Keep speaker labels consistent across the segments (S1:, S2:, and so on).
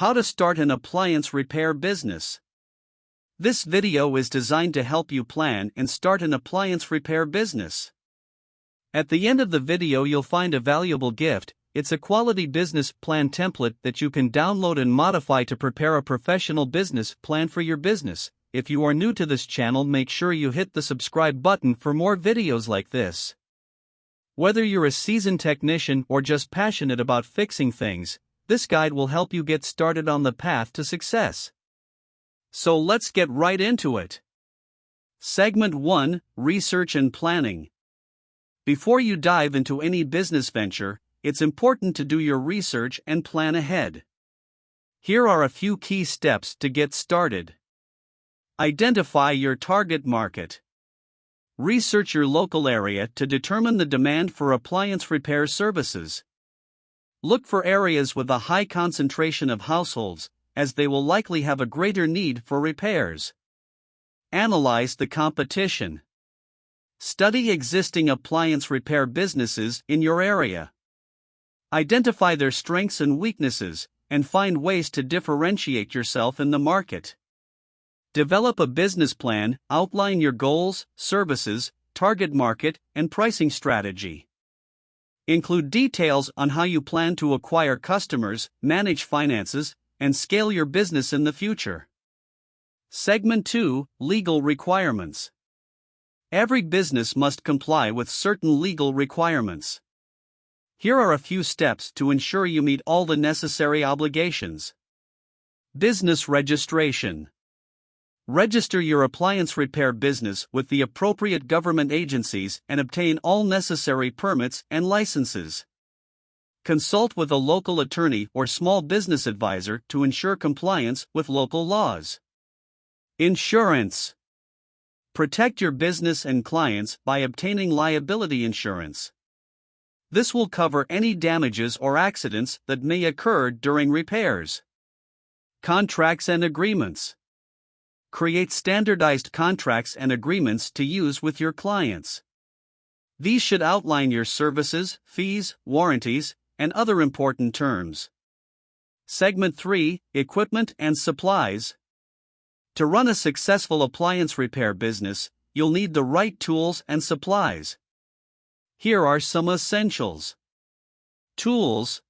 S1: How to start an appliance repair business. This video is designed to help you plan and start an appliance repair business. At the end of the video you'll find a valuable gift. It's a quality business plan template that you can download and modify to prepare a professional business plan for your business. If you are new to this channel, make sure you hit the subscribe button for more videos like this. Whether you're a seasoned technician or just passionate about fixing things, this guide will help you get started on the path to success. So let's get right into it. Segment 1: Research and Planning. Before you dive into any business venture, it's important to do your research and plan ahead. Here are a few key steps to get started. Identify your target market. Research your local area to determine the demand for appliance repair services. Look for areas with a high concentration of households, as they will likely have a greater need for repairs. Analyze the competition. Study existing appliance repair businesses in your area. Identify their strengths and weaknesses, and find ways to differentiate yourself in the market. Develop a business plan, outline your goals, services, target market, and pricing strategy. Include details on how you plan to acquire customers, manage finances, and scale your business in the future. Segment 2: Legal Requirements. Every business must comply with certain legal requirements. Here are a few steps to ensure you meet all the necessary obligations. Business registration. Register your appliance repair business with the appropriate government agencies and obtain all necessary permits and licenses. Consult with a local attorney or small business advisor to ensure compliance with local laws. Insurance. Protect your business and clients by obtaining liability insurance. This will cover any damages or accidents that may occur during repairs. Contracts and agreements. Create standardized contracts and agreements to use with your clients. These should outline your services, fees, warranties, and other important terms. Segment 3: Equipment and Supplies. To run a successful appliance repair business, you'll need the right tools and supplies. Here are some essentials. Tools.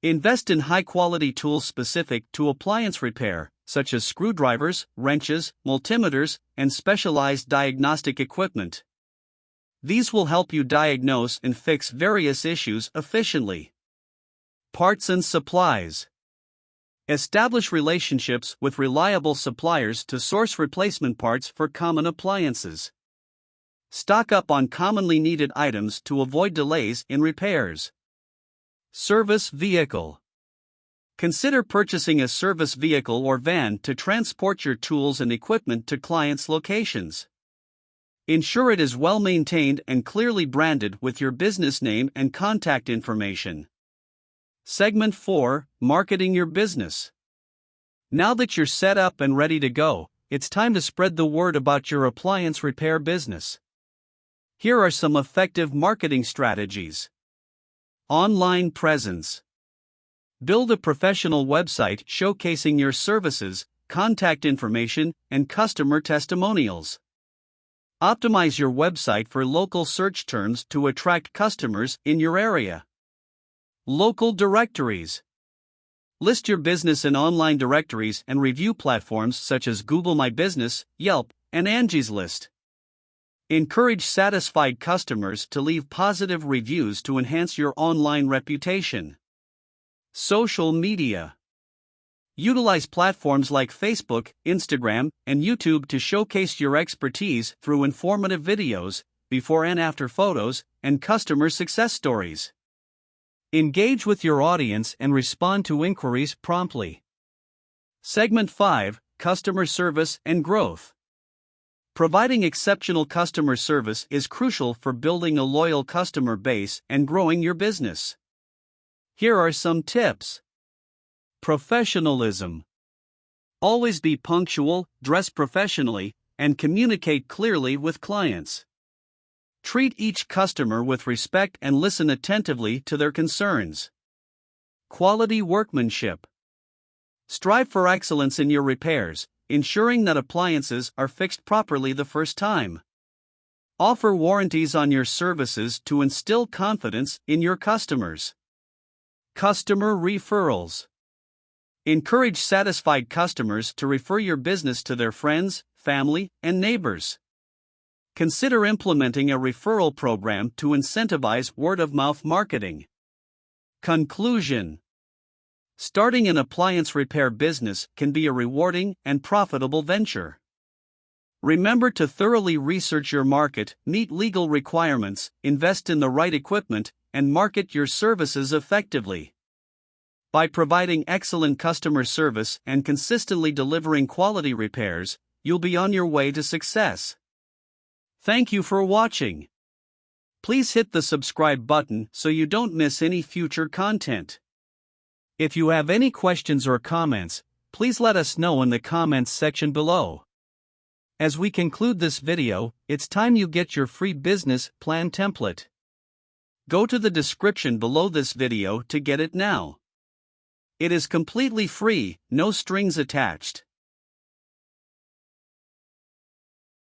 S1: Invest in high-quality tools specific to appliance repair, such as screwdrivers, wrenches, multimeters, and specialized diagnostic equipment. These will help you diagnose and fix various issues efficiently. Parts and supplies. Establish relationships with reliable suppliers to source replacement parts for common appliances. Stock up on commonly needed items to avoid delays in repairs. Service vehicle. Consider purchasing a service vehicle or van to transport your tools and equipment to clients' locations. Ensure it is well maintained and clearly branded with your business name and contact information. Segment 4: Marketing your business. Now that you're set up and ready to go, it's time to spread the word about your appliance repair business. Here are some effective marketing strategies. Online presence. Build a professional website showcasing your services, contact information, and customer testimonials. Optimize your website for local search terms to attract customers in your area. Local directories. List your business in online directories and review platforms such as Google My Business, Yelp, and Angie's List. Encourage satisfied customers to leave positive reviews to enhance your online reputation. Social media. Utilize platforms like Facebook, Instagram, and YouTube to showcase your expertise through informative videos, before and after photos, and customer success stories. Engage with your audience and respond to inquiries promptly. Segment 5: Customer Service and Growth. Providing exceptional customer service is crucial for building a loyal customer base and growing your business. Here are some tips. Professionalism. Always be punctual, dress professionally, and communicate clearly with clients. Treat each customer with respect and listen attentively to their concerns. Quality workmanship. Strive for excellence in your repairs, ensuring that appliances are fixed properly the first time. Offer warranties on your services to instill confidence in your customers. Customer referrals. Encourage satisfied customers to refer your business to their friends, family, and neighbors. Consider implementing a referral program to incentivize word-of-mouth marketing. Conclusion. Starting an appliance repair business can be a rewarding and profitable venture. Remember to thoroughly research your market, meet legal requirements, invest in the right equipment, and market your services effectively. By providing excellent customer service and consistently delivering quality repairs, you'll be on your way to success. Thank you for watching. Please hit the subscribe button so you don't miss any future content. If you have any questions or comments, please let us know in the comments section below. As we conclude this video, it's time you get your free business plan template. Go to the description below this video to get it now. It is completely free, no strings attached.